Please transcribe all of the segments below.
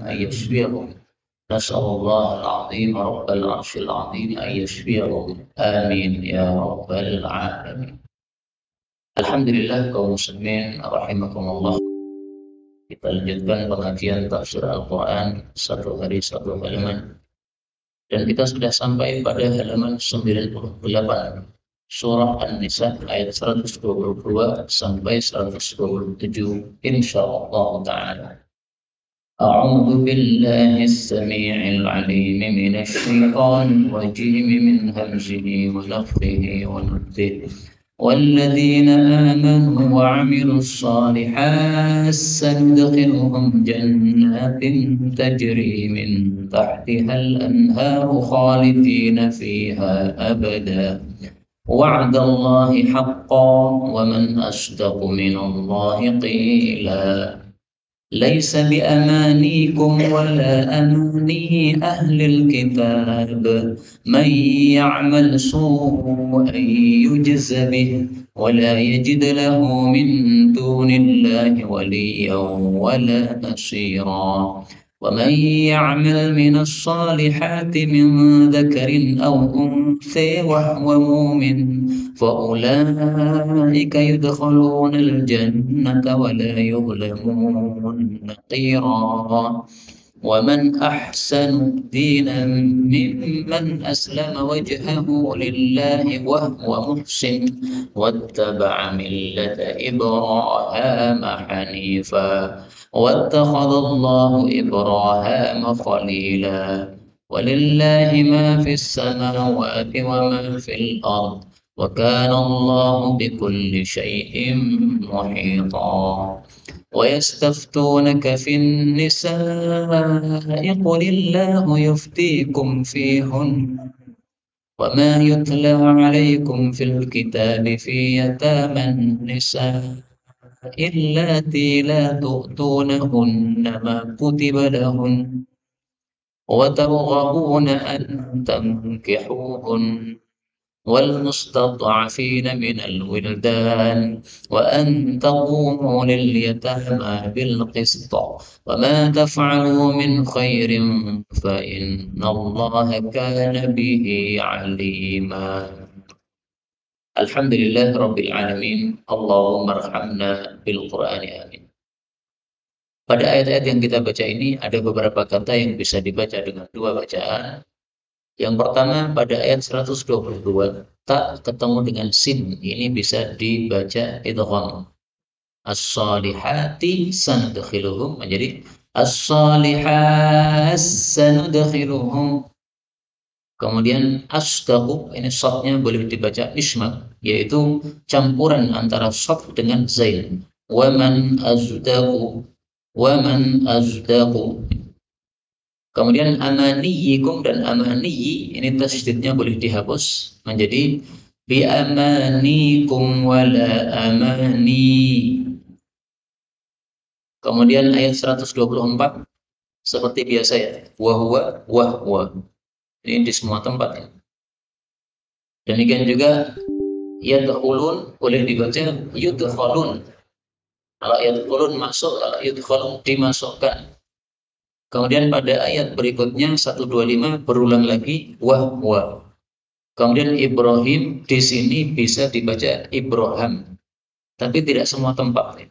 أن يشفيهم. نسأل الله العظيم رب العرش العظيم أن يشفيهم. آمين يا رب العالمين. Alhamdulillah kaum muslimin rahimakumullah. Kita lanjutkan pengajian tafsir Al-Quran satu hari satu halaman. Dan kita sudah sampai pada halaman 98. Surah An-Nisa ayat 122 sampai 127 insyaallah ta'ala. أعوذ بالله السميع العليم من الشيطان الرجيم من همزه ونفخه ونفثه والذين آمنوا وعملوا الصالحات سندخلهم جنات تجري من تحتها الأنهار خالدين فيها أبدا وعد الله حقا ومن أصدق من الله قيلا ليس بأمانيكم ولا أماني أهل الكتاب من يعمل سوءا يجز به ولا يجد له من دون الله وليا ولا نصيرا ومن يعمل من الصالحات من ذكر أو أنثى وهو مؤمن فأولئك يدخلون الجنة ولا يظلمون نقيرا ومن أحسن دينا ممن أسلم وجهه لله وهو محسن واتبع ملة إبراهيم حنيفا واتخذ الله إبراهيم خليلا ولله ما في السماوات وما في الأرض وكان الله بكل شيء محيطا ويستفتونك في النساء قل الله يفتيكم فيهن وما يتلى عليكم في الكتاب في يتامى النساء اللاتي لا تؤتونهن ما كتب لهن وترغبون أن تنكحوهن والمستضعفين من الولدان وأن تقوموا لليتامى بالقسط وما تفعلوا من خير فإن الله كان به عليما. Alhamdulillah Rabbil Alamin. Allahumma arhamna bil Qur'ani amin. Pada ayat-ayat yang kita baca ini ada beberapa kata yang bisa dibaca dengan dua bacaan. Yang pertama pada ayat 122 tak ketemu dengan sin, ini bisa dibaca idgham. As-salihati sanudkhiluhum menjadi as-salihas sanudkhiluhum. Kemudian asdaqu, ini shadnya boleh dibaca isma, yaitu campuran antara shad dengan zain. Waman azdaqu, waman azdaqu. Kemudian amaniyikum dan amaniyi, ini tasydidnya boleh dihapus menjadi bi amanikum wala amani. Kemudian ayat 124 seperti biasa ya, wahwa wahwa. Ini di semua tempat ya. Demikian juga yadkhulun boleh dibaca yudkhalun. Kalau yadkhulun masuk, kalau yudkhalun dimasukkan. Kemudian pada ayat berikutnya 125 berulang lagi wahwa. Kemudian Ibrahim di sini bisa dibaca Ibrahim, tapi tidak semua tempat.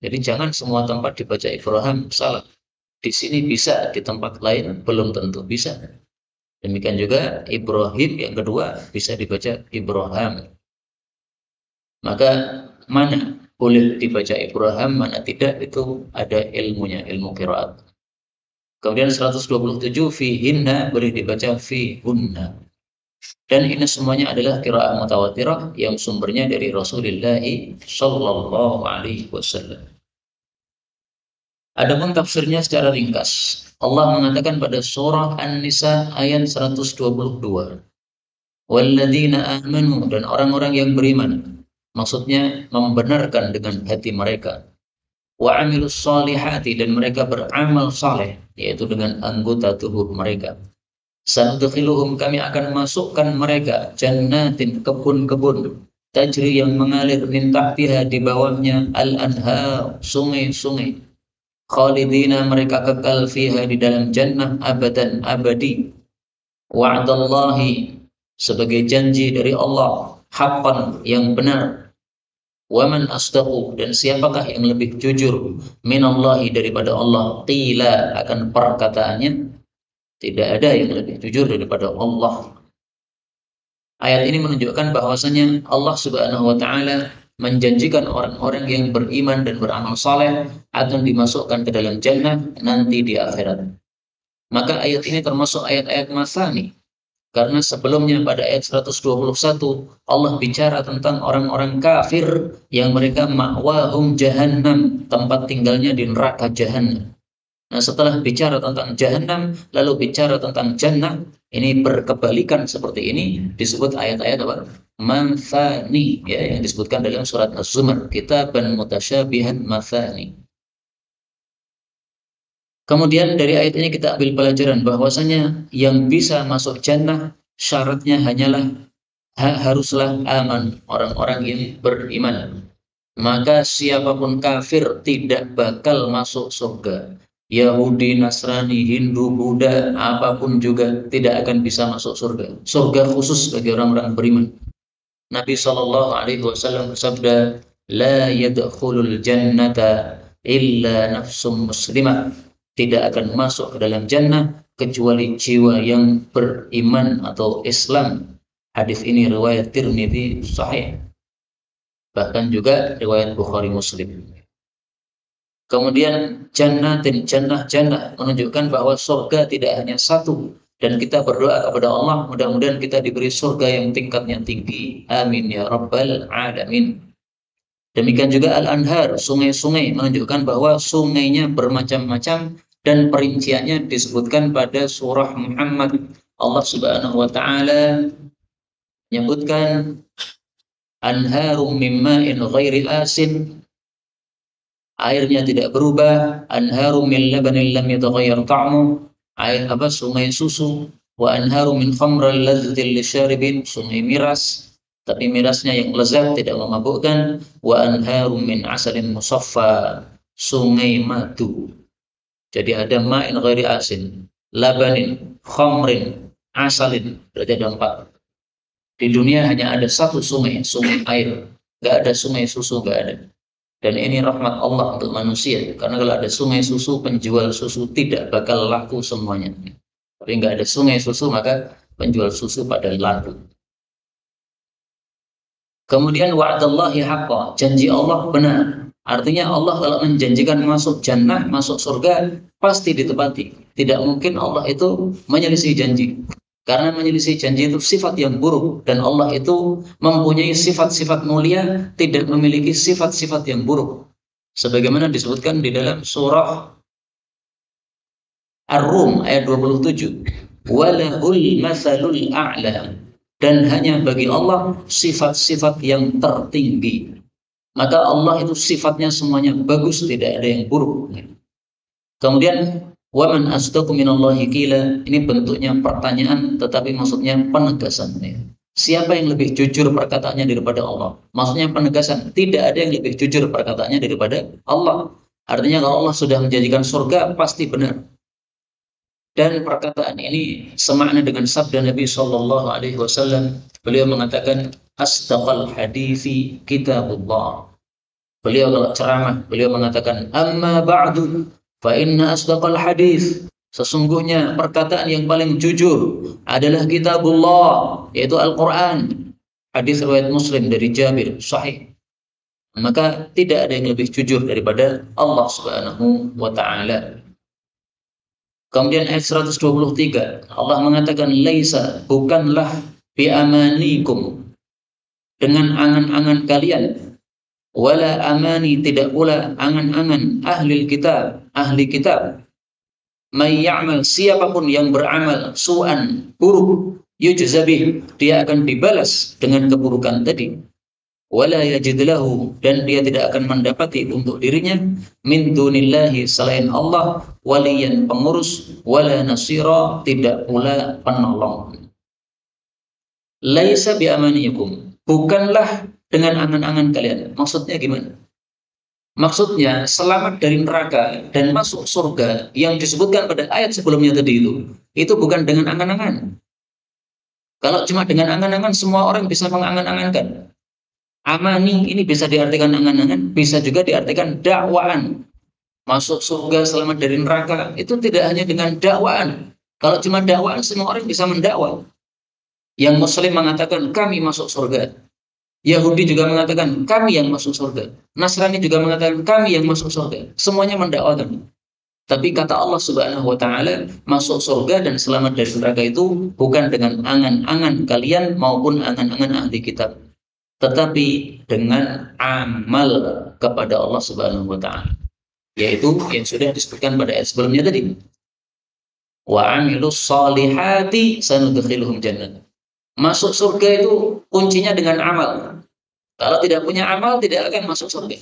Jadi jangan semua tempat dibaca Ibrahim, salah. Di sini bisa, di tempat lain belum tentu bisa. Demikian juga Ibrahim yang kedua bisa dibaca Ibrahim. Maka mana boleh dibaca Ibrahim, mana tidak, itu ada ilmunya, ilmu qiraat. Kemudian 127 fihinna boleh dibaca fihunna. Dan ini semuanya adalah qiraat mutawatirah yang sumbernya dari Rasulullah sallallahu alaihi wasallam. Adapun tafsirnya secara ringkas, Allah mengatakan pada surah An-Nisa ayat 122, walladzina amanu, dan orang-orang yang beriman, maksudnya membenarkan dengan hati mereka, wa amilus solihati, dan mereka beramal saleh, yaitu dengan anggota tubuh mereka. Sanudkhiluhum, kami akan masukkan mereka jannatin, kebun-kebun, tajri yang mengalir min tahtiha, di bawahnya al-anhar, sungai-sungai. khalidina mereka kekal fiha di dalam jannah abadan abadi. Wa'dallahi sebagai janji dari Allah, haqqan yang benar. Wa man asdaqu dan siapakah yang lebih jujur minallahi daripada Allah. Qila akan perkataannya, tidak ada yang lebih jujur daripada Allah. Ayat ini menunjukkan bahwasanya Allah Subhanahu wa taala menjanjikan orang-orang yang beriman dan beramal saleh akan dimasukkan ke dalam jannah nanti di akhirat. Maka ayat ini termasuk ayat-ayat masani. Karena sebelumnya pada ayat 121 Allah bicara tentang orang-orang kafir yang mereka ma'wahum jahannam, tempat tinggalnya di neraka jahannam. Nah, setelah bicara tentang jahannam lalu bicara tentang jannah, ini berkebalikan seperti ini disebut ayat-ayat apa? Mathani, ya, yang disebutkan dalam surat Az-Zumar, kitaban mutasyabihan mathani. Kemudian dari ayat ini kita ambil pelajaran bahwasanya yang bisa masuk jannah syaratnya hanyalah haruslah aman, orang-orang yang beriman. Maka siapapun kafir tidak bakal masuk surga. Yahudi, Nasrani, Hindu, Buddha, apapun juga tidak akan bisa masuk surga. Surga khusus bagi orang-orang beriman. Nabi SAW bersabda, "La yadkhulul jannata illa nafsum muslimah." Tidak akan masuk ke dalam jannah kecuali jiwa yang beriman atau Islam. Hadis ini riwayat Tirmidzi sahih. Bahkan juga riwayat Bukhari Muslim. Kemudian jannah menunjukkan bahwa surga tidak hanya satu, dan kita berdoa kepada Allah mudah-mudahan kita diberi surga yang tingkatnya tinggi. Amin ya rabbal alamin. Demikian juga al-anhar, sungai-sungai, menunjukkan bahwa sungainya bermacam-macam dan perinciannya disebutkan pada surah Muhammad. Allah Subhanahu wa taala menyebutkan anharum min ma'in ghairi asin, airnya tidak berubah, anharum min labanin lam yataghayyar ta'mu, air apa, sungai susu, wa anharum min khamrin ladzatin lisyaribin, sungai miras tapi mirasnya yang lezat tidak memabukkan, wa anharum min asalin musaffa, sungai madu. Jadi ada ma'in ghairi asin, labanin, khamrin, asalin, berarti ada 4. Di dunia hanya ada satu sungai, sungai air. Nggak ada sungai susu, nggak ada. Dan ini rahmat Allah untuk manusia. Karena kalau ada sungai susu, penjual susu tidak bakal laku semuanya. Tapi nggak ada sungai susu, maka penjual susu pada laku. Kemudian wa'dallahi haqqa, janji Allah benar. Artinya Allah kalau menjanjikan masuk jannah, masuk surga, pasti ditepati. Tidak mungkin Allah itu menyelisih janji. Karena menyelisih janji itu sifat yang buruk. Dan Allah itu mempunyai sifat-sifat mulia, tidak memiliki sifat-sifat yang buruk. Sebagaimana disebutkan di dalam surah Ar-Rum ayat 27. Walahul mathalul a'la. Dan hanya bagi Allah sifat-sifat yang tertinggi. Maka Allah itu sifatnya semuanya bagus, tidak ada yang buruk. Kemudian waman asdaqu minallahi qila, ini bentuknya pertanyaan tetapi maksudnya penegasan. Siapa yang lebih jujur perkataannya daripada Allah? Maksudnya penegasan, tidak ada yang lebih jujur perkataannya daripada Allah. Artinya kalau Allah sudah menjanjikan surga pasti benar. Dan perkataan ini semakna dengan sabda Nabi SAW. Beliau mengatakan asdaqal hadithi kitabullah. Beliau kalau ceramah, beliau mengatakan amma ba'du fa inna asdaqal hadith. Sesungguhnya perkataan yang paling jujur adalah kitabullah, yaitu Al-Quran. Hadis riwayat Muslim dari Jabir sahih. Maka tidak ada yang lebih jujur daripada Allah Subhanahu wa taala. Kemudian ayat 123 Allah mengatakan laisa, bukanlah bi amanikum, dengan angan-angan kalian, wala amani, tidak pula angan-angan ahli kitab, ahli kitab. May ya'mal, siapapun yang beramal su'an, buruk, yujzabih, dia akan dibalas dengan keburukan tadi. Wala yajid lahu, dan dia tidak akan mendapati untuk dirinya min dunillahi, selain Allah, waliyan, pengurus, wala nasira, tidak pula penolong. Laisa bi amaniyakum, bukanlah dengan angan-angan kalian. Maksudnya gimana? Maksudnya selamat dari neraka dan masuk surga yang disebutkan pada ayat sebelumnya tadi itu bukan dengan angan-angan. Kalau cuma dengan angan-angan semua orang bisa mengangan-angankan. Amani ini bisa diartikan angan-angan, bisa juga diartikan dakwaan. Masuk surga selamat dari neraka itu tidak hanya dengan dakwaan. Kalau cuma dakwaan semua orang bisa mendakwa. Yang Muslim mengatakan kami masuk surga. Yahudi juga mengatakan kami yang masuk surga. Nasrani juga mengatakan kami yang masuk surga. Semuanya mendakwakan. Tapi kata Allah Subhanahu wa taala, masuk surga dan selamat dari neraka itu bukan dengan angan-angan kalian maupun angan-angan ahli kitab, tetapi dengan amal kepada Allah Subhanahu wa taala. Yaitu yang sudah disebutkan pada ayat sebelumnya tadi. Wa amilus solihati sanudkhiluhum jannah. Masuk surga itu kuncinya dengan amal. Kalau tidak punya amal tidak akan masuk surga.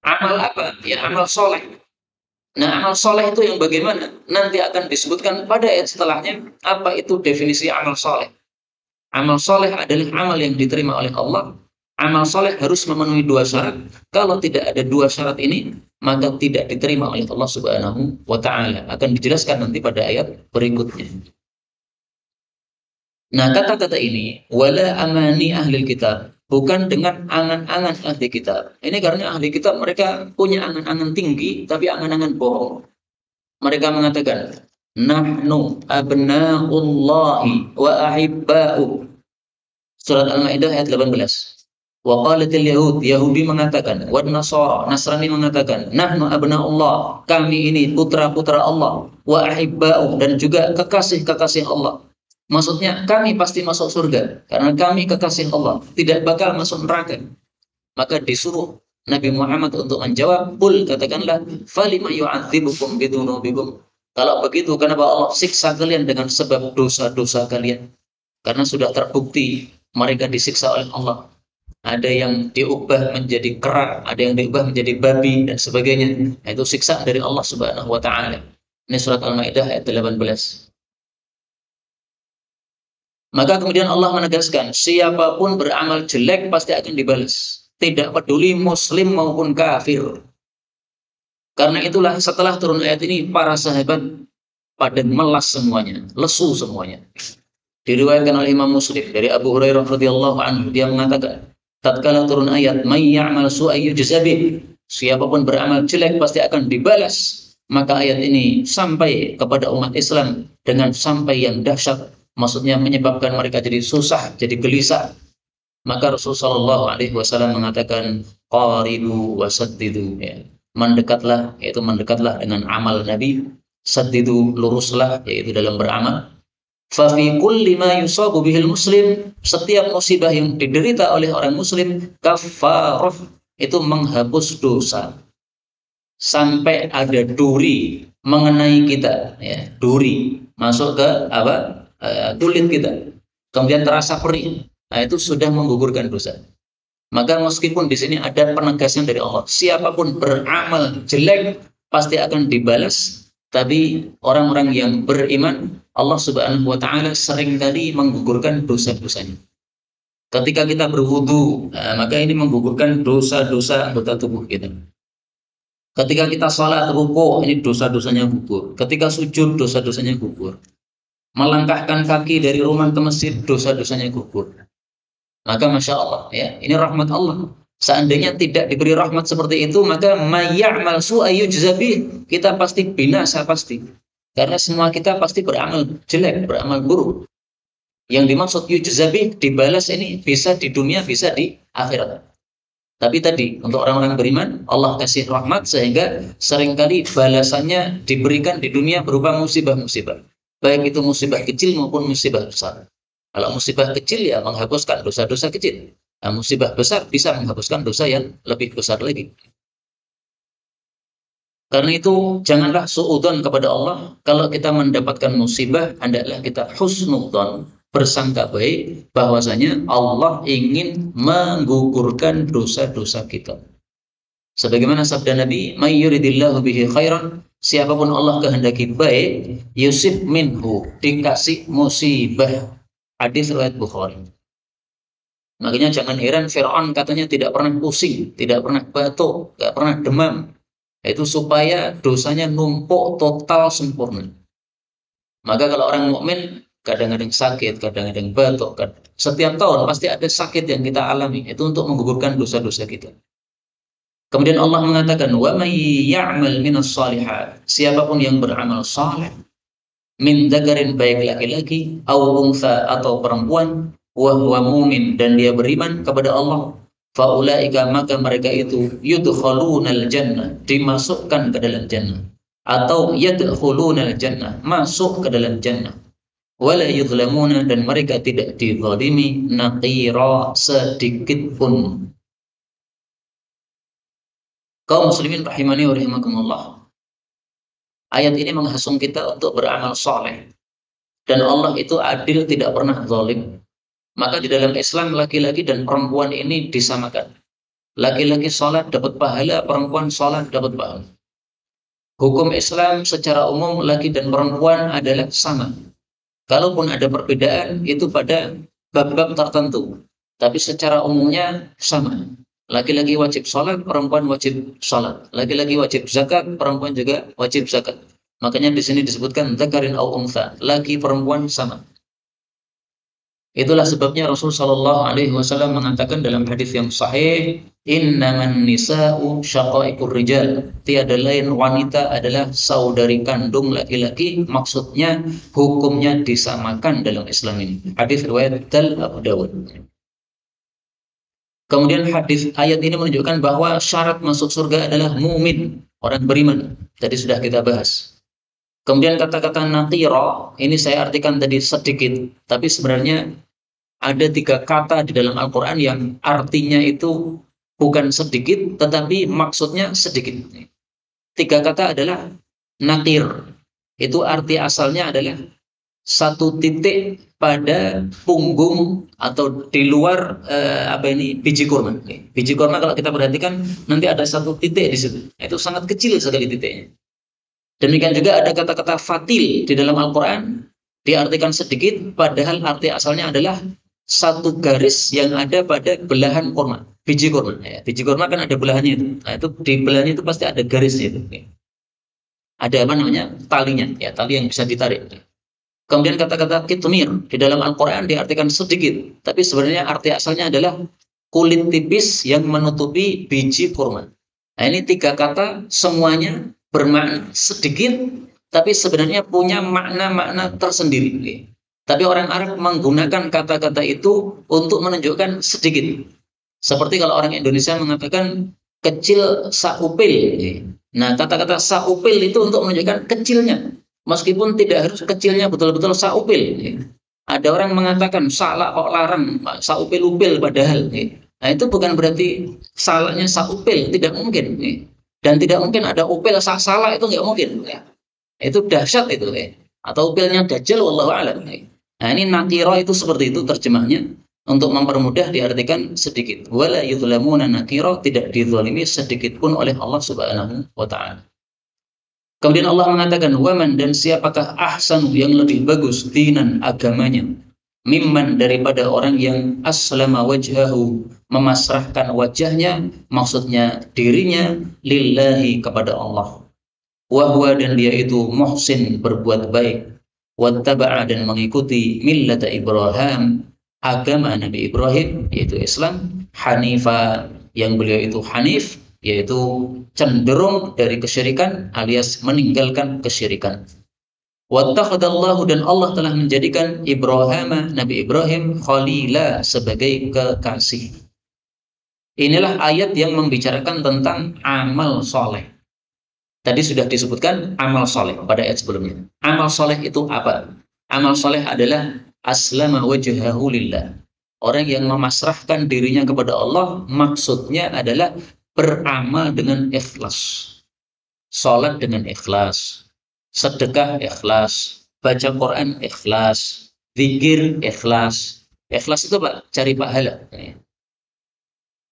Amal apa? Ya amal soleh. Nah, amal soleh itu yang bagaimana? Nanti akan disebutkan pada ayat setelahnya apa itu definisi amal soleh. Amal soleh adalah amal yang diterima oleh Allah. Amal soleh harus memenuhi dua syarat. Kalau tidak ada dua syarat ini, maka tidak diterima oleh Allah Subhanahu wa taala. Akan dijelaskan nanti pada ayat berikutnya. Nah, kata-kata ini wala amani ahli kitab, bukan dengan angan-angan ahli kitab. Ini karena ahli kitab mereka punya angan-angan tinggi, tapi angan-angan bohong. Mereka mengatakan, nahnu abna'ullahi wa ahibba'u. Surat Al-Maidah ayat 18. Wa qalatil yahud, Yahudi mengatakan, wa nasara, Nasrani mengatakan, nahnu abna'ullah, kami ini putra-putra Allah, wa ahibba'u, dan juga kekasih-kekasih Allah. Maksudnya kami pasti masuk surga karena kami kekasih Allah, tidak bakal masuk neraka. Maka disuruh Nabi Muhammad untuk menjawab, "Qul," katakanlah, "falima yu'adzibukum bidunubikum." Kalau begitu kenapa Allah siksa kalian dengan sebab dosa-dosa kalian? Karena sudah terbukti mereka disiksa oleh Allah. Ada yang diubah menjadi kera, ada yang diubah menjadi babi dan sebagainya. Itu siksa dari Allah Subhanahu wa taala. Ini surat Al-Maidah ayat 18. Maka kemudian Allah menegaskan, siapapun beramal jelek pasti akan dibalas. Tidak peduli muslim maupun kafir. Karena itulah setelah turun ayat ini, para sahabat pada melas semuanya, lesu semuanya. Diriwayatkan oleh Imam Muslim dari Abu Hurairah radhiyallahu anhu, dia mengatakan, tatkala turun ayat, "May ya'mal su'an yujza bih." Siapapun beramal jelek pasti akan dibalas. Maka ayat ini sampai kepada umat Islam dengan sampai yang dahsyat. Maksudnya menyebabkan mereka jadi susah, jadi gelisah. Maka Rasulullah SAW mengatakan, qaribu wasaddidu, ya. Mendekatlah, yaitu mendekatlah dengan amal Nabi. Saddidu, luruslah, yaitu dalam beramal. Fa fi kulli ma yusabu bihil muslim, setiap musibah yang diderita oleh orang muslim, kafarah, itu menghapus dosa. Sampai ada duri mengenai kita, ya, duri masuk ke apa? Kulit kita, kemudian terasa perih, nah itu sudah menggugurkan dosa. Maka meskipun di sini ada penegasan dari Allah, siapapun beramal jelek pasti akan dibalas, tapi orang-orang yang beriman, Allah Subhanahu wa taala seringkali menggugurkan dosa-dosanya. Ketika kita berwudu, maka ini menggugurkan dosa-dosa anggota tubuh kita. Ketika kita salat ruku, ini dosa-dosanya gugur. Ketika sujud, dosa-dosanya gugur. Melangkahkan kaki dari rumah ke masjid, dosa-dosanya gugur. Maka Masya Allah, ya, ini rahmat Allah. Seandainya tidak diberi rahmat seperti itu, maka mayya'mal su'a yujza bih, kita pasti binasa, pasti. Karena semua kita pasti beramal jelek, beramal buruk. Yang dimaksud yujza bih, dibalas ini bisa di dunia, bisa di akhirat. Tapi tadi, untuk orang-orang beriman, Allah kasih rahmat sehingga seringkali balasannya diberikan di dunia berupa musibah-musibah. Baik itu musibah kecil maupun musibah besar. Kalau musibah kecil ya menghapuskan dosa-dosa kecil. Nah, musibah besar bisa menghapuskan dosa yang lebih besar lagi. Karena itu janganlah suudzon kepada Allah. Kalau kita mendapatkan musibah, hendaklah kita husnudzon, bersangka baik bahwasanya Allah ingin menggugurkan dosa-dosa kita. Sebagaimana sabda Nabi, "May yuridillahu bihi khairan," siapapun Allah kehendaki baik, yusib minhu, dikasih musibah. Hadis riwayat Bukhari. Makanya jangan heran Fir'aun katanya tidak pernah pusing, tidak pernah batuk, tidak pernah demam. Itu supaya dosanya numpuk total sempurna. Maka kalau orang mukmin kadang-kadang sakit, kadang-kadang batuk, setiap tahun pasti ada sakit yang kita alami. Itu untuk menggugurkan dosa-dosa kita. Kemudian Allah mengatakan, "Wa may ya'mal minas shalihat." Siapapun yang beramal saleh, min dzakarin baik laki-laki, au untha atau perempuan, wa huwa mu'min dan dia beriman kepada Allah, fa ulaika maka mereka itu yudkhalunal jannah, dimasukkan ke dalam jannah, atau yadkhulunal jannah, masuk ke dalam jannah. Wala yuzlamuna dan mereka tidak dizalimi naqira sedikit pun. Kaum muslimin rahimani wa rahimakumullah. Ayat ini menghasung kita untuk beramal soleh. Dan Allah itu adil, tidak pernah zalim. Maka di dalam Islam laki-laki dan perempuan ini disamakan. Laki-laki sholat dapat pahala, perempuan sholat dapat pahala. Hukum Islam secara umum laki dan perempuan adalah sama. Kalaupun ada perbedaan itu pada bab-bab tertentu. Tapi secara umumnya sama. Laki-laki wajib sholat, perempuan wajib sholat. Laki-laki wajib zakat, perempuan juga wajib zakat. Makanya di sini disebutkan dzakarin au untha, laki perempuan sama. Itulah sebabnya Rasul Shallallahu Alaihi Wasallam mengatakan dalam hadis yang sahih, innaman nisa'u syaqaiqur rijal. Tiada lain wanita adalah saudari kandung laki-laki. Maksudnya hukumnya disamakan dalam Islam ini. Hadis riwayat Abu Dawud. Kemudian hadis ayat ini menunjukkan bahwa syarat masuk surga adalah mu'min, orang beriman. Tadi sudah kita bahas. Kemudian kata-kata naqira, ini saya artikan tadi sedikit, tapi sebenarnya ada 3 kata di dalam Al-Quran yang artinya itu bukan sedikit, tetapi maksudnya sedikit. 3 kata adalah naqir. Itu arti asalnya adalah satu titik pada punggung atau di luar biji kurma. Biji kurma kalau kita perhatikan nanti ada satu titik di situ. Itu sangat kecil sekali titiknya. Demikian juga ada kata-kata fatil di dalam Al-Quran diartikan sedikit, padahal arti asalnya adalah satu garis yang ada pada belahan kurma, biji kurma. Ya, biji kurma kan ada belahannya itu. Nah, itu di belahannya itu pasti ada garisnya itu. Ada apa namanya? Talinya, ya, tali yang bisa ditarik. Kemudian kata-kata kitmir di dalam Al-Quran diartikan sedikit, tapi sebenarnya arti asalnya adalah kulit tipis yang menutupi biji kurma. Nah, ini 3 kata semuanya bermakna sedikit, tapi sebenarnya punya makna-makna tersendiri. Tapi orang Arab menggunakan kata-kata itu untuk menunjukkan sedikit. Seperti kalau orang Indonesia mengatakan kecil saupil. Nah, kata-kata saupil itu untuk menunjukkan kecilnya. Meskipun tidak harus kecilnya betul-betul saupil. Ada orang mengatakan salah kok larang, saupil-upil padahal. Nah, itu bukan berarti salahnya saupil, tidak mungkin. Dan tidak mungkin ada upil salah, itu nggak mungkin. Itu dahsyat itu. Atau upilnya dajjal, wallahu a'lam. Nah, ini nakira itu seperti itu terjemahnya. Untuk mempermudah diartikan sedikit. Wala yuzlamuna nakira, tidak dizalimi sedikit pun oleh Allah Subhanahu wa ta'ala. Kemudian Allah mengatakan, waman dan siapakah ahsanu yang lebih bagus dinan agamanya, mimman daripada orang yang aslama wajhahu memasrahkan wajahnya, maksudnya dirinya, lillahi kepada Allah. Wahwa dan dia itu muhsin berbuat baik, wattaba'a dan mengikuti millata Ibrahim, agama Nabi Ibrahim yaitu Islam, hanifa yang beliau itu hanif, yaitu cenderung dari kesyirikan alias meninggalkan kesyirikan. Wattakhadallahu dan Allah telah menjadikan Ibrahim, Nabi Ibrahim khalila sebagai kekasih. Inilah ayat yang membicarakan tentang amal soleh. Tadi sudah disebutkan amal soleh pada ayat sebelumnya. Amal soleh itu apa? Amal soleh adalah aslama wajhahu lillah. Orang yang memasrahkan dirinya kepada Allah, maksudnya adalah beramal dengan ikhlas, sholat dengan ikhlas, sedekah ikhlas, baca Quran ikhlas, zikir ikhlas. Ikhlas itu Pak, cari pahala.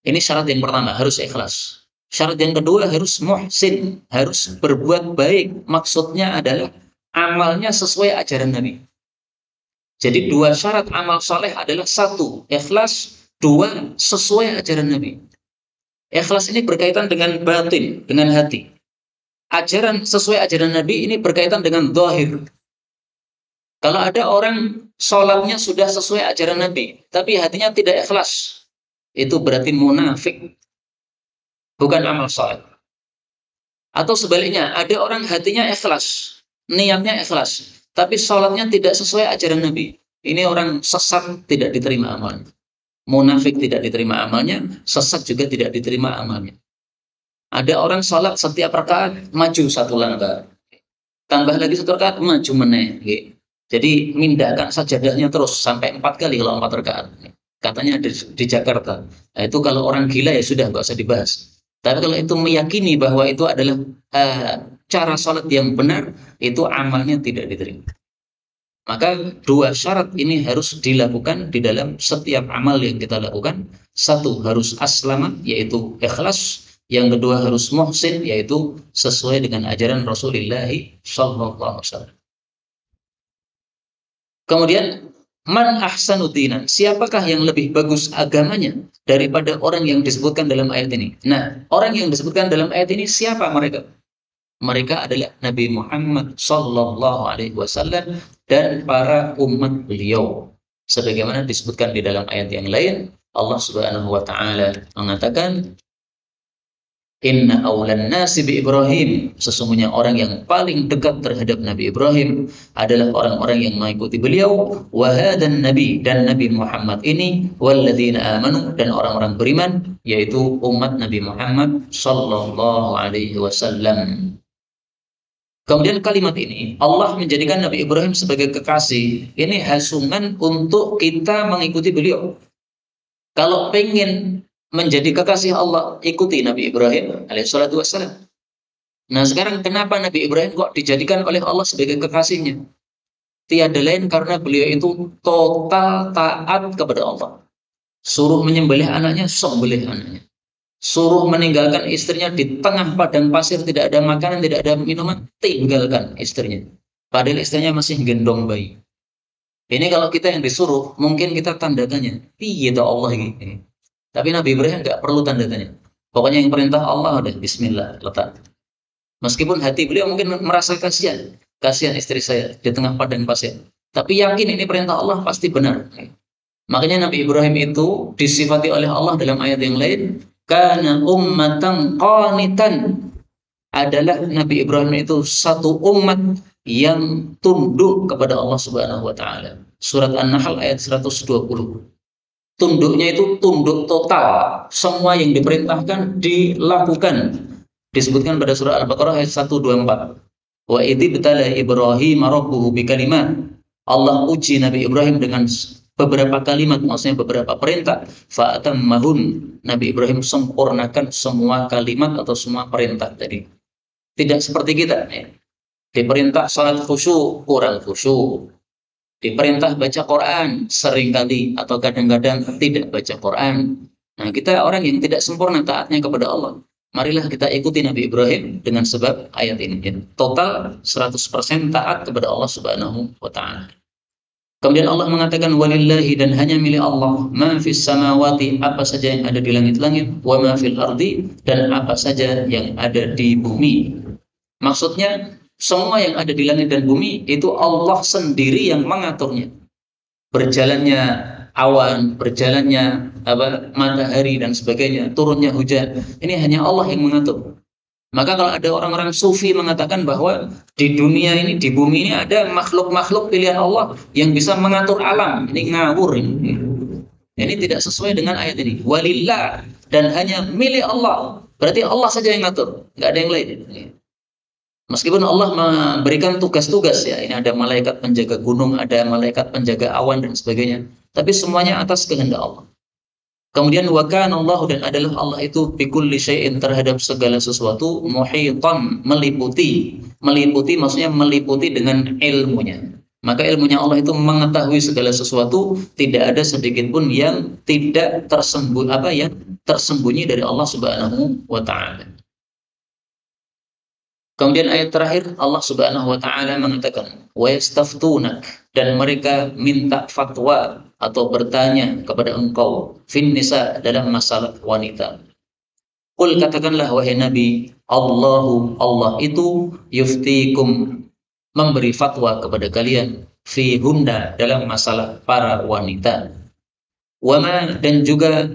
Ini syarat yang pertama, harus ikhlas. Syarat yang kedua harus muhsin, harus berbuat baik. Maksudnya adalah amalnya sesuai ajaran Nabi. Jadi 2 syarat amal soleh adalah 1, ikhlas, Dua, sesuai ajaran Nabi. Ikhlas ini berkaitan dengan batin, dengan hati. Sesuai ajaran Nabi ini berkaitan dengan zahir. Kalau ada orang sholatnya sudah sesuai ajaran Nabi, tapi hatinya tidak ikhlas, itu berarti munafik, bukan amal saleh. Atau sebaliknya, ada orang hatinya ikhlas, niatnya ikhlas, tapi sholatnya tidak sesuai ajaran Nabi. Ini orang sesat, tidak diterima amalnya. Munafik tidak diterima amalnya, sesat juga tidak diterima amalnya. Ada orang sholat setiap rakaat maju satu langkah, tambah lagi satu rakaat maju meneh. Jadi mindahkan sajadahnya terus sampai 4 kali kalau 4 rakaat. Katanya di Jakarta. Nah, itu kalau orang gila ya sudah nggak usah dibahas. Tapi kalau itu meyakini bahwa itu adalah cara sholat yang benar, itu amalnya tidak diterima. Maka dua syarat ini harus dilakukan di dalam setiap amal yang kita lakukan. Satu, harus aslama, yaitu ikhlas. Yang kedua, harus muhsin, yaitu sesuai dengan ajaran Rasulullah SAW. Kemudian, man ahsanu dinan, siapakah yang lebih bagus agamanya daripada orang yang disebutkan dalam ayat ini? Nah, orang yang disebutkan dalam ayat ini siapa mereka? Mereka adalah Nabi Muhammad sallallahu alaihi wasallam dan para umat beliau. Sebagaimana disebutkan di dalam ayat yang lain, Allah Subhanahu wa taala mengatakan, Inna awlan nasi bi Ibrahim, sesungguhnya orang yang paling dekat terhadap Nabi Ibrahim adalah orang-orang yang mengikuti beliau, wa hadan nabi, dan Nabi Muhammad ini, walladzina amanu, dan orang-orang beriman, yaitu umat Nabi Muhammad sallallahu alaihi wasallam. Kemudian kalimat ini, Allah menjadikan Nabi Ibrahim sebagai kekasih. Ini hasungan untuk kita mengikuti beliau. Kalau pengen menjadi kekasih Allah, ikuti Nabi Ibrahim alaihissalatu wassalam. Nah, sekarang kenapa Nabi Ibrahim kok dijadikan oleh Allah sebagai kekasihnya? Tiada lain karena beliau itu total taat kepada Allah. Suruh menyembelih anaknya, sembelih anaknya. Suruh meninggalkan istrinya di tengah padang pasir, tidak ada makanan, tidak ada minuman, tinggalkan istrinya. Padahal istrinya masih gendong bayi. Ini kalau kita yang disuruh, mungkin kita tanda tanya, iya Allah ini. Tapi Nabi Ibrahim nggak perlu tanda tanya. Pokoknya yang perintah Allah udah Bismillah, letak. Meskipun hati beliau mungkin merasa kasihan istri saya di tengah padang pasir. Tapi yakin ini perintah Allah pasti benar. Makanya Nabi Ibrahim itu disifati oleh Allah dalam ayat yang lain, kana ummatan qanitan. Adalah Nabi Ibrahim itu satu umat yang tunduk kepada Allah Subhanahu wa taala. Surat An-Nahl ayat 120. Tunduknya itu tunduk total. Semua yang diperintahkan dilakukan. Disebutkan pada surah Al-Baqarah ayat 124. Wa idzi btala Ibrahim rabbuhu bikalimat. Allah uji Nabi Ibrahim dengan beberapa kalimat, maksudnya beberapa perintah. Fa'atammahun. Nabi Ibrahim sempurnakan semua kalimat atau semua perintah tadi. Tidak seperti kita. Ya. Diperintah salat khusyuk, kurang khusyuk. Diperintah baca Quran, seringkali atau kadang-kadang tidak baca Quran. Nah, kita orang yang tidak sempurna taatnya kepada Allah. Marilah kita ikuti Nabi Ibrahim dengan sebab ayat ini. Total 100% taat kepada Allah Subhanahu wa taala. Kemudian Allah mengatakan walillahi, dan hanya milik Allah, ma fis samawati, apa saja yang ada di langit-langit, wa ma fil ardi, dan apa saja yang ada di bumi. Maksudnya semua yang ada di langit dan bumi itu Allah sendiri yang mengaturnya. Berjalannya awan, berjalannya matahari dan sebagainya, turunnya hujan, ini hanya Allah yang mengatur. Maka kalau ada orang-orang sufi mengatakan bahwa di dunia ini, di bumi ini ada makhluk-makhluk pilihan Allah yang bisa mengatur alam, ini ngawur ini. Ini tidak sesuai dengan ayat ini. Walillah, dan hanya milik Allah. Berarti Allah saja yang ngatur, nggak ada yang lain. Meskipun Allah memberikan tugas-tugas, ya, ini ada malaikat penjaga gunung, ada malaikat penjaga awan dan sebagainya, tapi semuanya atas kehendak Allah. Kemudian wa kana Allah, dan adalah Allah itu bikulli syai'in, terhadap segala sesuatu, muhitan, meliputi maksudnya meliputi dengan ilmunya. Maka ilmunya Allah itu mengetahui segala sesuatu, tidak ada sedikit pun yang tidak tersembunyi dari Allah Subhanahu wa taala. Kemudian ayat terakhir Allah Subhanahu wa taala mengatakan, "Wa yastaftunak," dan mereka minta fatwa atau bertanya kepada engkau fin nisa, dalam masalah wanita. Qul, katakanlah wahai Nabi, Allah itu yuftikum, memberi fatwa kepada kalian, fi hunna, dalam masalah para wanita. Wama, dan juga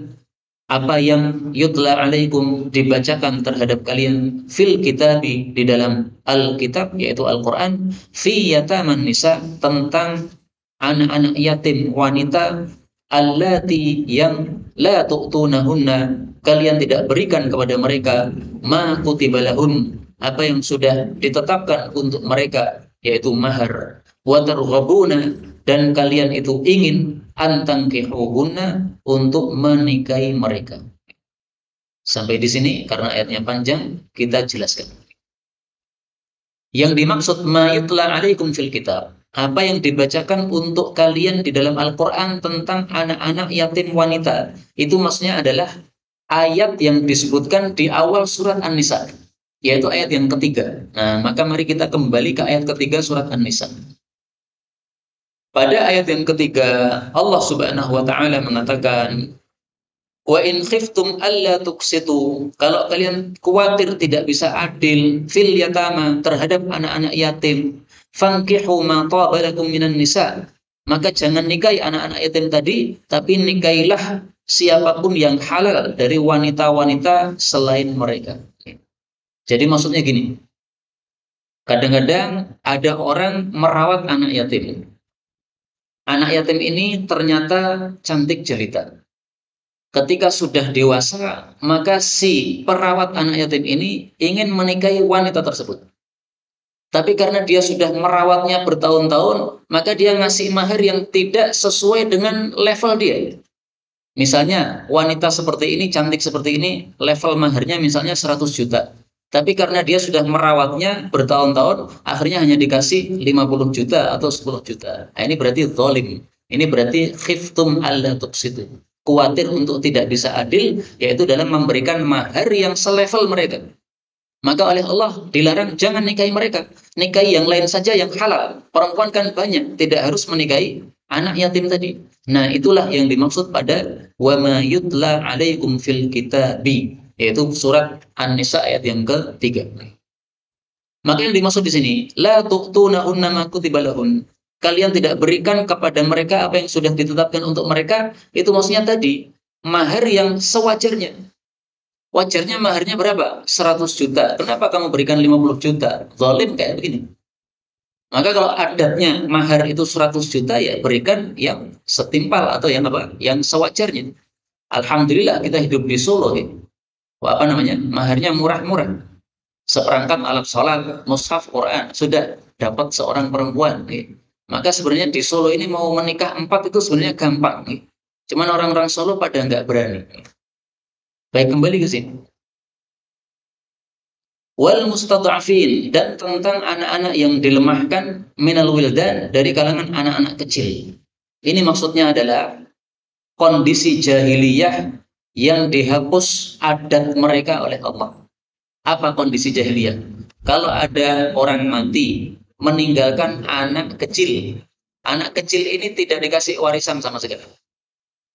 apa yang yutla alaikum, dibacakan terhadap kalian, fil kitabi, di dalam Alkitab yaitu Al-Quran, fi yataman nisa, tentang anak-anak yatim wanita, allati, yang la tu'tunahunna, kalian tidak berikan kepada mereka, ma kutibalahun, apa yang sudah ditetapkan untuk mereka, yaitu mahar, wa targhabuna, dan kalian itu ingin, antangkihuhunna, untuk menikahi mereka. Sampai di sini karena ayatnya panjang, kita jelaskan. Yang dimaksud ma yutla alaikum fil kitab, apa yang dibacakan untuk kalian di dalam Al-Quran tentang anak-anak yatim wanita, itu maksudnya adalah ayat yang disebutkan di awal surat An-Nisa, yaitu ayat yang ketiga. Nah, maka mari kita kembali ke ayat ketiga surat An-Nisa. Pada ayat yang ketiga, Allah Subhanahu wa taala mengatakan, "Wa in khiftum alla tuqsitu," kalau kalian khawatir tidak bisa adil, fil yatama, terhadap anak-anak yatim, fankihu ma taba lakum minan nisa, maka jangan nikahi anak-anak yatim tadi, tapi nikahilah siapapun yang halal dari wanita-wanita selain mereka. Jadi maksudnya gini, kadang-kadang ada orang merawat anak yatim. Anak yatim ini ternyata cantik jelita. Ketika sudah dewasa, maka si perawat anak yatim ini ingin menikahi wanita tersebut. Tapi karena dia sudah merawatnya bertahun-tahun, maka dia ngasih mahar yang tidak sesuai dengan level dia. Misalnya, wanita seperti ini, cantik seperti ini, level maharnya misalnya 100 juta. Tapi karena dia sudah merawatnya bertahun-tahun, akhirnya hanya dikasih 50 juta atau 10 juta. Nah, ini berarti zalim. Ini berarti khiftum alla tuqsitu, khawatir untuk tidak bisa adil, yaitu dalam memberikan mahar yang selevel mereka. Maka oleh Allah dilarang, jangan nikahi mereka. Nikahi yang lain saja yang halal. Perempuan kan banyak, tidak harus menikahi anak yatim tadi. Nah, itulah yang dimaksud pada wa ma yutla alaikum fil kitabi, yaitu surat An-Nisa ayat yang ketiga. Maka yang dimaksud di sini, la tu'tunahunna ma kutiba lahun, kalian tidak berikan kepada mereka apa yang sudah ditetapkan untuk mereka, itu maksudnya tadi mahar yang sewajarnya. Wajarnya maharnya berapa? 100 juta. Kenapa kamu berikan 50 juta? Zalim kayak begini. Maka kalau adatnya mahar itu 100 juta, ya berikan yang setimpal atau yang apa? Yang sewajarnya. Alhamdulillah kita hidup di Solo, ya. Apa namanya? Maharnya murah-murah. Seperangkat alat sholat, mushaf, Quran, sudah dapat seorang perempuan. Ya. Maka sebenarnya di Solo ini mau menikah 4 itu sebenarnya gampang. Ya. Cuman orang-orang Solo pada nggak berani. Baik, kembali ke sini. Wal mustad'afin, dan tentang anak-anak yang dilemahkan, minal wildan, dari kalangan anak-anak kecil. Ini maksudnya adalah kondisi jahiliyah yang dihapus adat mereka oleh Allah. Apa kondisi jahiliyah? Kalau ada orang mati meninggalkan anak kecil, anak kecil ini tidak dikasih warisan sama sekali.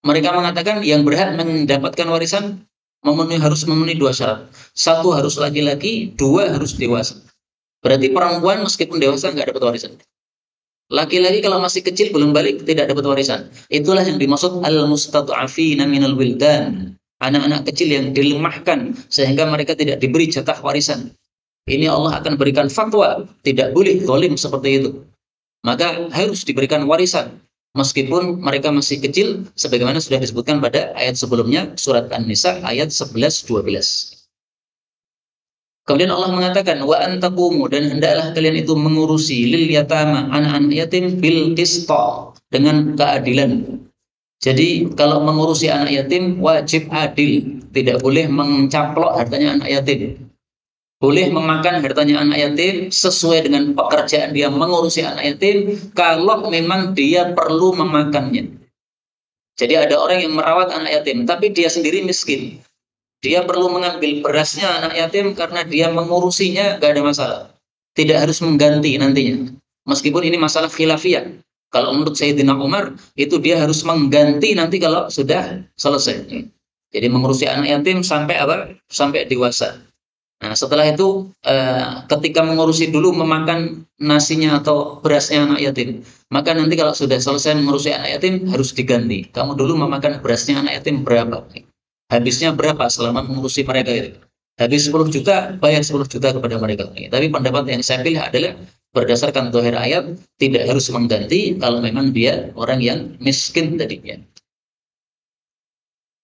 Mereka mengatakan yang berhak mendapatkan warisan harus memenuhi 2 syarat. 1 harus laki-laki, 2 harus dewasa. Berarti perempuan meskipun dewasa nggak dapat warisan. Laki-laki kalau masih kecil belum balik tidak dapat warisan. Itulah yang dimaksud al-mustad'afina minal wildan. Anak-anak kecil yang dilemahkan sehingga mereka tidak diberi jatah warisan. Ini Allah akan berikan fatwa, tidak boleh zalim seperti itu. Maka harus diberikan warisan meskipun mereka masih kecil, sebagaimana sudah disebutkan pada ayat sebelumnya, surat An-Nisa ayat 11-12. Kemudian Allah mengatakan, wa antaqumu, dan hendaklah kalian itu mengurusi lil yatama, anak-anak yatim, bil qista, dengan keadilan. Jadi kalau mengurusi anak yatim wajib adil, tidak boleh mencaplok hartanya anak yatim. Boleh memakan hartanya anak yatim sesuai dengan pekerjaan dia mengurusi anak yatim, kalau memang dia perlu memakannya. Jadi ada orang yang merawat anak yatim, tapi dia sendiri miskin. Dia perlu mengambil berasnya anak yatim karena dia mengurusinya, gak ada masalah. Tidak harus mengganti nantinya. Meskipun ini masalah khilafiyah. Kalau menurut Sayyidina Umar, itu dia harus mengganti nanti kalau sudah selesai. Jadi mengurusi anak yatim sampai apa? Sampai dewasa. Nah, setelah itu ketika mengurusi dulu memakan nasinya atau berasnya anak yatim, maka nanti kalau sudah selesai mengurusi anak yatim harus diganti. Kamu dulu memakan berasnya anak yatim berapa? Habisnya berapa selama mengurusi mereka itu? Habis 10 juta, bayar 10 juta kepada mereka. Tapi pendapat yang saya pilih adalah berdasarkan zahir ayat tidak harus mengganti kalau memang dia orang yang miskin tadinya.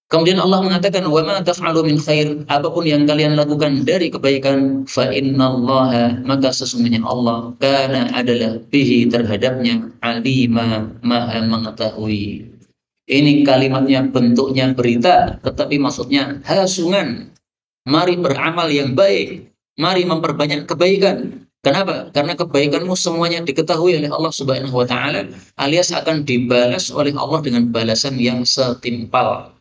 Kemudian Allah mengatakan, "Wa ma taf'alu min khair," apapun yang kalian lakukan dari kebaikan, fa innallaha, maka sesungguhnya Allah, kana adalah bihi terhadapnya, alima, maha mengetahui. Ini kalimatnya bentuknya berita, tetapi maksudnya hasungan. Mari beramal yang baik, mari memperbanyak kebaikan. Kenapa? Karena kebaikanmu semuanya diketahui oleh Allah Subhanahu wa taala, alias akan dibalas oleh Allah dengan balasan yang setimpal.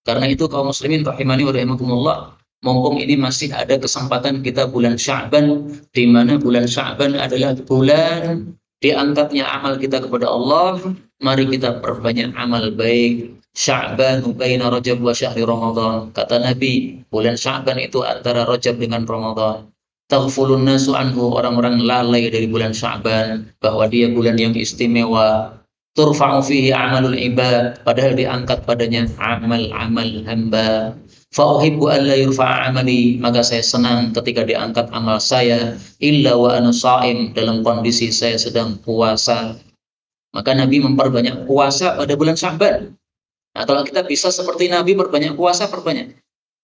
Karena itu kaum muslimin rahimani wa rahimakumullah, mumpung ini masih ada kesempatan kita bulan Sya'ban, di mana bulan Sya'ban adalah bulan diangkatnya amal kita kepada Allah, mari kita perbanyak amal baik. Sya'ban baina Rajab wa syahri Ramadan. Kata Nabi, bulan Sya'ban itu antara Rajab dengan Ramadan. Taghfulun nasu anhu, orang-orang lalai dari bulan Sya'ban, bahwa dia bulan yang istimewa. Turfa'u fihi amalul ibad, padahal diangkat padanya amal-amal hamba. Fa'uhibbu an la yurfa'a amali, maka saya senang ketika diangkat amal saya, illa wa ana sha'im, dalam kondisi saya sedang puasa. Maka Nabi memperbanyak puasa pada bulan Sya'ban. Nah, kalau kita bisa seperti Nabi perbanyak puasa, perbanyak.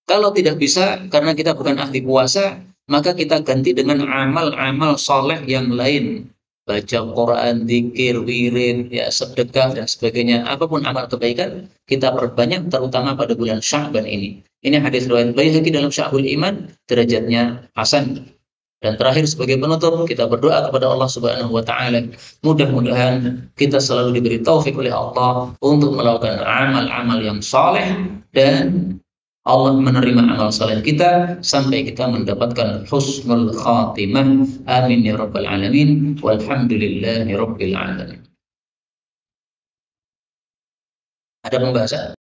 Kalau tidak bisa karena kita bukan ahli puasa, maka kita ganti dengan amal-amal soleh yang lain. Baca Quran, zikir, wirid, ya sedekah dan sebagainya. Apapun amal kebaikan kita perbanyak, terutama pada bulan Sya'ban ini. Ini hadis riwayat Baihaqi dalam Sya'bul Iman, derajatnya hasan. Dan terakhir sebagai penutup, kita berdoa kepada Allah Subhanahu wa taala. Mudah-mudahan kita selalu diberi taufik oleh Allah untuk melakukan amal-amal yang saleh, dan Allah menerima amal saleh kita sampai kita mendapatkan husnul khatimah. Amin ya rabbal alamin. Walhamdulillahi rabbil alamin. Ada pembahasan?